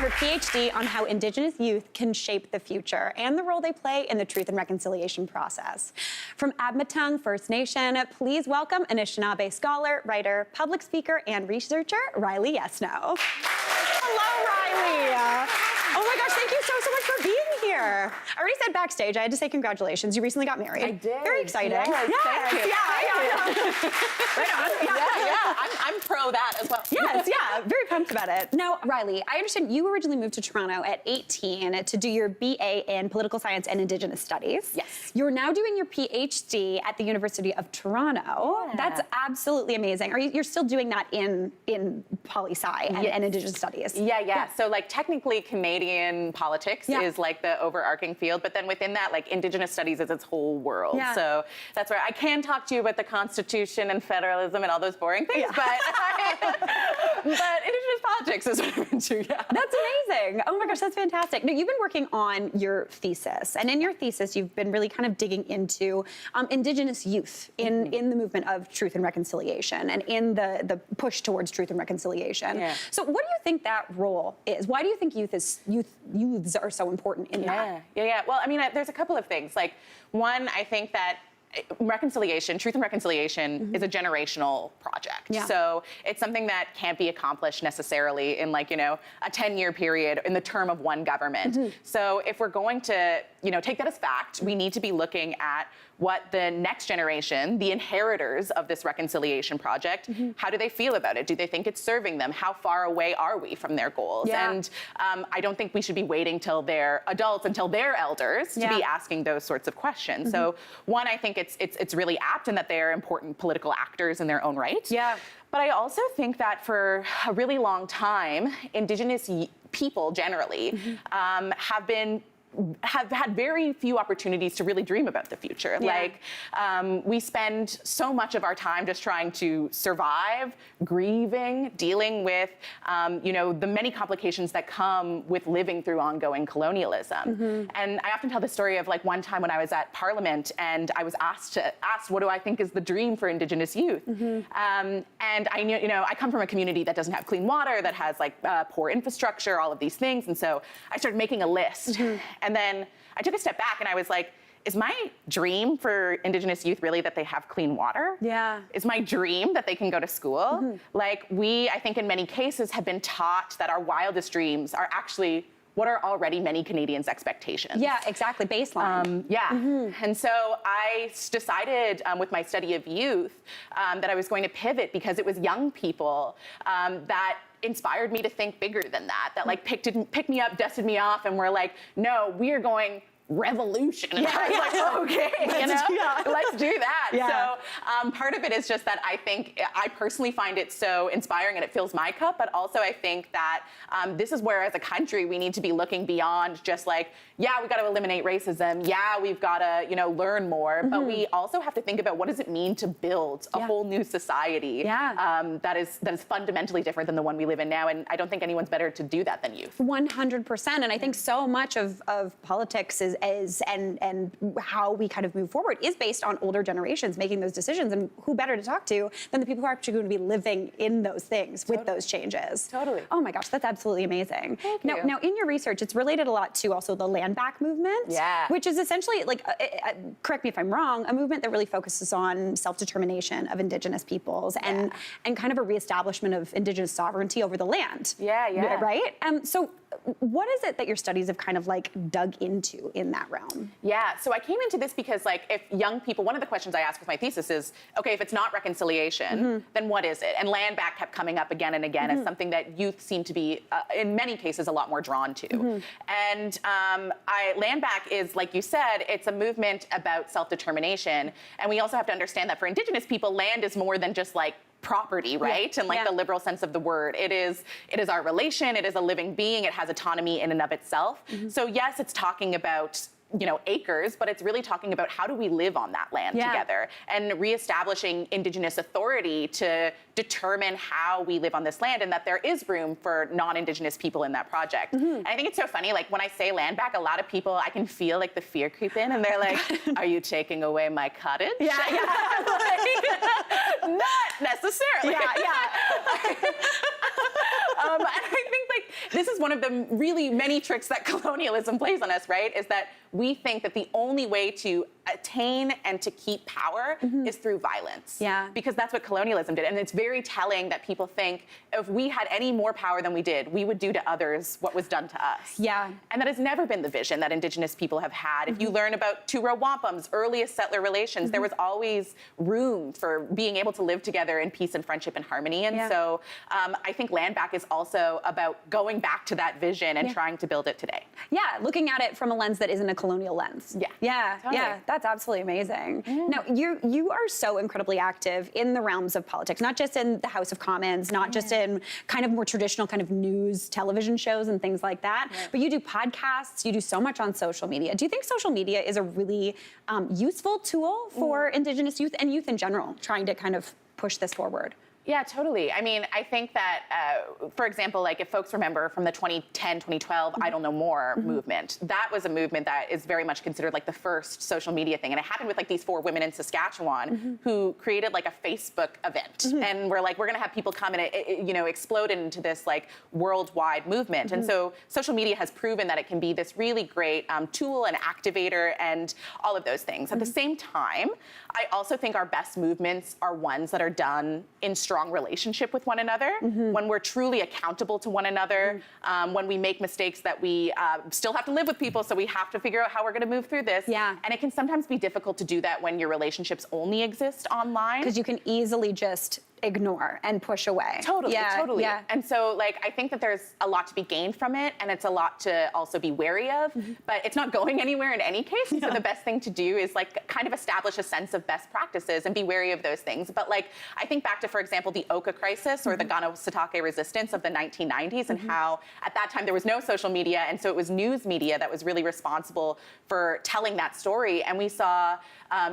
her PhD on how Indigenous youth can shape the future and the role they play in the truth and reconciliation process. From Abmehtoong First Nation, please welcome Anishinaabe scholar, writer, public speaker, and researcher, Riley Yesno. Hello, Riley. Oh my gosh, thank you so much for being here. I already said backstage, I had to say congratulations. You recently got married. I did. Very exciting. Yes, thank you. Right on. Yeah. I'm pro that as well. Yes, yeah, very pumped about it. Now, Riley, I understand you originally moved to Toronto at 18 to do your BA in Political Science and Indigenous Studies. Yes. You're now doing your PhD at the University of Toronto. Yeah. That's absolutely amazing. You're still doing that in poli-sci and Indigenous Studies? Yeah. So like technically Canadian politics is like the overarching field, but then within that, like Indigenous studies is its whole world. Yeah. So that's where I can talk to you about the Constitution and federalism and all those boring things, but Indigenous politics is what I'm into, yeah. That's amazing. Oh my gosh, that's fantastic. Now, you've been working on your thesis, and in your thesis, you've been really kind of digging into Indigenous youth in the movement of truth and reconciliation and in the push towards truth and reconciliation. Yeah. So what do you think that role is? Why do you think youths are so important in that? Yeah. Well, I mean, there's a couple of things. Like, one, I think that reconciliation, truth and reconciliation is a generational project. Yeah. So it's something that can't be accomplished necessarily in like, a 10-year period in the term of one government. So if we're going to, take that as fact, we need to be looking at what the next generation, the inheritors of this reconciliation project, how do they feel about it? Do they think it's serving them? How far away are we from their goals? Yeah. And I don't think we should be waiting till they're adults, until they're elders, to be asking those sorts of questions. So one, I think it's really apt in that they're important political actors in their own right. Yeah. But I also think that for a really long time, Indigenous people generally have had very few opportunities to really dream about the future. Yeah. Like, we spend so much of our time just trying to survive, grieving, dealing with, the many complications that come with living through ongoing colonialism. And I often tell the story of like one time when I was at Parliament and I was asked what do I think is the dream for Indigenous youth? And I knew, I come from a community that doesn't have clean water, that has like poor infrastructure, all of these things. And so I started making a list. And then I took a step back and I was like, is my dream for Indigenous youth really that they have clean water? Yeah. Is my dream that they can go to school? Like I think in many cases have been taught that our wildest dreams are actually what are already many Canadians' expectations. Yeah, exactly, baseline. And so I decided with my study of youth that I was going to pivot because it was young people that inspired me to think bigger than that like picked me up, dusted me off, and were like, no, we are going revolution. And I was like, okay, let's do that. Yeah. So part of it is just that I think I personally find it so inspiring and it fills my cup, but also I think that this is where as a country we need to be looking beyond just like, we've got to eliminate racism. We've got to, learn more, but we also have to think about what does it mean to build a whole new society that is fundamentally different than the one we live in now. And I don't think anyone's better to do that than youth. 100%. And I think so much of politics and how we kind of move forward is based on older generations making those decisions, and who better to talk to than the people who are actually going to be living in those things with those changes. Totally. Oh my gosh, that's absolutely amazing. Thank you. Now, in your research, it's related a lot to also the landback movement, which is essentially like, correct me if I'm wrong, a movement that really focuses on self-determination of Indigenous peoples and kind of a reestablishment of Indigenous sovereignty over the land. Right? So what is it that your studies have kind of like dug into in that realm? Yeah, so I came into this because like if young people, one of the questions I asked with my thesis is, okay, if it's not reconciliation, then what is it? And landback kept coming up again and again as something that youth seem to be, in many cases, a lot more drawn to. And landback is, like you said, it's a movement about self-determination. And we also have to understand that for Indigenous people, land is more than just like property, right? And like the liberal sense of the word. It is our relation, it is a living being, it has autonomy in and of itself. So yes, it's talking about acres, but it's really talking about how do we live on that land together and reestablishing Indigenous authority to determine how we live on this land, and that there is room for non-Indigenous people in that project. And I think it's so funny, like when I say land back, a lot of people, I can feel like the fear creep in and they're like, are you taking away my cottage? Like, not necessarily. And I think like this is one of the really many tricks that colonialism plays on us, right? Is that we think that the only way to attain and to keep power is through violence. Yeah. Because that's what colonialism did. And it's very telling that people think if we had any more power than we did, we would do to others what was done to us. Yeah. And that has never been the vision that Indigenous people have had. If you learn about Two-Row Wampum's earliest settler relations, there was always room for being able to live together in peace and friendship and harmony. And so I think landback is also about going back to that vision and trying to build it today. Yeah, looking at it from a lens that isn't a colonial lens. Yeah. Yeah, Totally. yeah, that's absolutely amazing. Now, you are so incredibly active in the realms of politics, not just in the House of Commons, not just in kind of more traditional kind of news, television shows and things like that, but you do podcasts, you do so much on social media. Do you think social media is a really useful tool for Indigenous youth and youth in general, trying to kind of push this forward? Yeah, totally. I mean, I think that, for example, like if folks remember from the 2010, 2012 I Don't Know More movement, that was a movement that is very much considered like the first social media thing. And it happened with like these 4 women in Saskatchewan who created like a Facebook event. And we're like, we're going to have people come and it, you know, exploded into this like worldwide movement. And so social media has proven that it can be this really great tool and activator and all of those things. At the same time, I also think our best movements are ones that are done in strong relationship with one another, when we're truly accountable to one another, when we make mistakes that we still have to live with people, so we have to figure out how we're going to move through this. Yeah. And it can sometimes be difficult to do that when your relationships only exist online. Because you can easily just ignore and push away. Totally, totally. Yeah. And so, like, I think that there's a lot to be gained from it, and it's a lot to also be wary of, but it's not going anywhere in any case. So the best thing to do is, like, kind of establish a sense of best practices and be wary of those things. But, like, I think back to, for example, the Oka crisis or the Gano-Satake resistance of the 1990s and how, at that time, there was no social media, and so it was news media that was really responsible for telling that story. And we saw,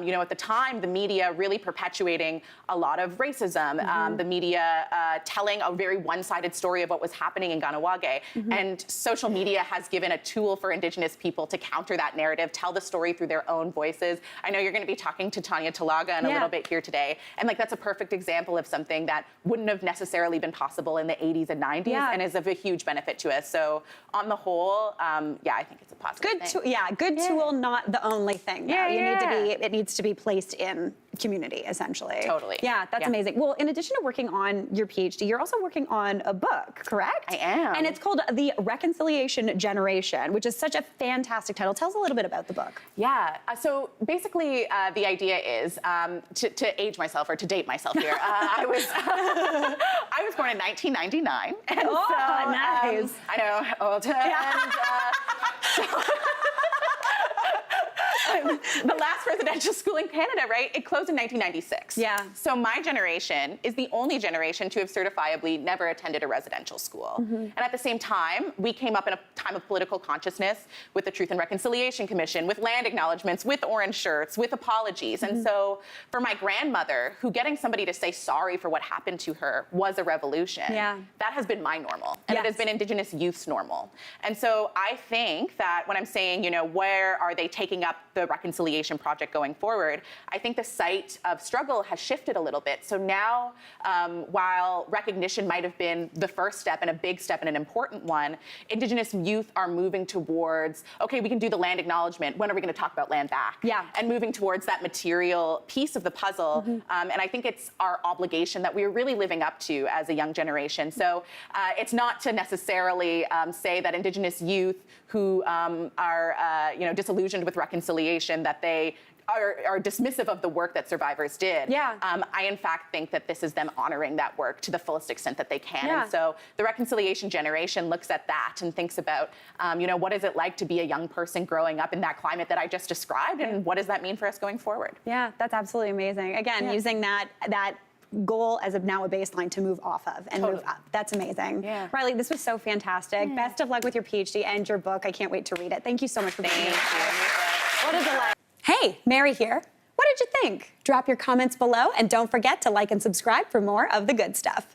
you know, at the time, the media really perpetuating a lot of racism, the media telling a very one-sided story of what was happening in Ganawage. And social media has given a tool for Indigenous people to counter that narrative, tell the story through their own voices. I know you're going to be talking to Tanya Talaga in a little bit here today. And like that's a perfect example of something that wouldn't have necessarily been possible in the 80s and 90s and is of a huge benefit to us. So on the whole, yeah, I think it's a positive thing. Good tool, not the only thing. Yeah, it needs to be placed in community, essentially. Totally. Yeah, that's amazing. Well, in addition to working on your PhD, you're also working on a book, correct? I am. And it's called The Reconciliation Generation, which is such a fantastic title. Tell us a little bit about the book. Yeah. So basically, the idea is to age myself or to date myself here. I was born in 1999. And nice. I know, old. The last residential school in Canada, right? It closed in 1996. Yeah. So my generation is the only generation to have certifiably never attended a residential school. And at the same time, we came up in a time of political consciousness with the Truth and Reconciliation Commission, with land acknowledgements, with orange shirts, with apologies. And so for my grandmother, who getting somebody to say sorry for what happened to her was a revolution, that has been my normal. And it has been Indigenous youth's normal. And so I think that when I'm saying, you know, where are they taking up the reconciliation project going forward, I think the site of struggle has shifted a little bit. So now, while recognition might have been the first step and a big step and an important one, Indigenous youth are moving towards, okay, we can do the land acknowledgement. When are we going to talk about land back? Yeah. And moving towards that material piece of the puzzle. And I think it's our obligation that we're really living up to as a young generation. So it's not to necessarily say that Indigenous youth who are, you know, disillusioned with reconciliation, that they are dismissive of the work that survivors did. Yeah. I, in fact, think that this is them honoring that work to the fullest extent that they can. Yeah. And so the reconciliation generation looks at that and thinks about, you know, what is it like to be a young person growing up in that climate that I just described, and what does that mean for us going forward? Yeah, that's absolutely amazing. Again, using that goal as of now a baseline to move off of and move up. That's amazing. Yeah. Riley, this was so fantastic. Best of luck with your PhD and your book. I can't wait to read it. Thank you so much for being here. What a delight. Hey, Mary here. What did you think? Drop your comments below and don't forget to like and subscribe for more of the good stuff.